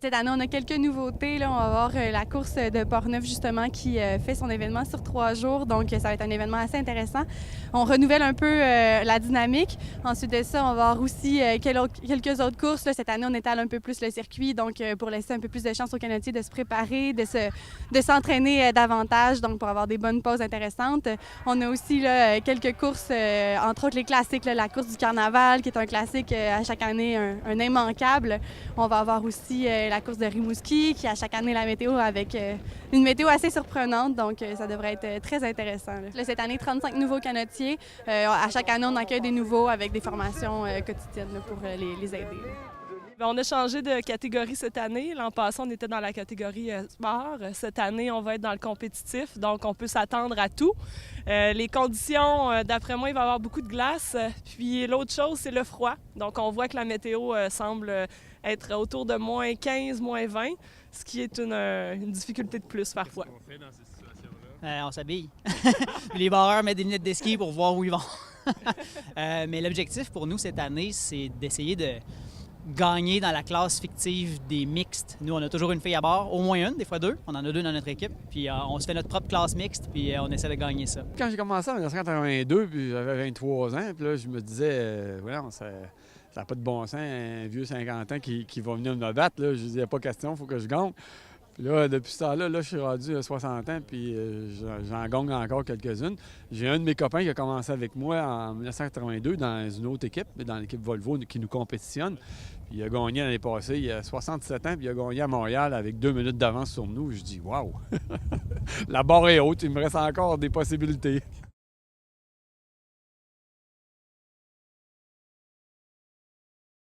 Cette année, on a quelques nouveautés. Là. On va avoir la course de Portneuf, justement, qui fait son événement sur 3 jours. Donc, ça va être un événement assez intéressant. On renouvelle un peu la dynamique. Ensuite de ça, on va avoir aussi quelques autres courses. Là. Cette année, on étale un peu plus le circuit, donc pour laisser un peu plus de chance aux canotiers de se préparer, de s'entraîner davantage, donc pour avoir des bonnes pauses intéressantes. On a aussi là, quelques courses, entre autres les classiques, là, la course du carnaval, qui est un classique à chaque année, un immanquable. On va avoir aussi la course de Rimouski, qui à chaque année la météo avec une météo assez surprenante, donc ça devrait être très intéressant. Là, cette année, 35 nouveaux canotiers. À chaque année, on accueille des nouveaux avec des formations quotidiennes là, pour les aider. Bien, on a changé de catégorie cette année. L'an passé, on était dans la catégorie sport. Cette année, on va être dans le compétitif, donc on peut s'attendre à tout. Les conditions, d'après moi, il va y avoir beaucoup de glace. Puis l'autre chose, c'est le froid. Donc on voit que la météo semble être autour de moins 15, moins 20, ce qui est une difficulté de plus parfois. Qu'est-ce qu'on fait dans ces situations-là? On s'habille. Les barreurs mettent des lunettes de ski pour voir où ils vont. Mais l'objectif pour nous cette année, c'est d'essayer de gagner dans la classe fictive des mixtes. Nous, on a toujours une fille à bord, au moins une, des fois deux. On en a deux dans notre équipe. Puis on se fait notre propre classe mixte, puis on essaie de gagner ça. Quand j'ai commencé en 1982, puis j'avais 23 ans, puis là, je me disais, voilà, ça n'a pas de bon sens, un vieux 50 ans qui va venir me battre. Là. Je disais, il n'y a pas question, il faut que je gagne. Puis là, depuis ce temps-là, je suis rendu à 60 ans, puis j'en gagne encore quelques-unes. J'ai un de mes copains qui a commencé avec moi en 1982 dans une autre équipe, dans l'équipe Volvo qui nous compétitionne. Puis il a gagné l'année passée, il a 67 ans, puis il a gagné à Montréal avec 2 minutes d'avance sur nous. Je dis, waouh! La barre est haute, il me reste encore des possibilités.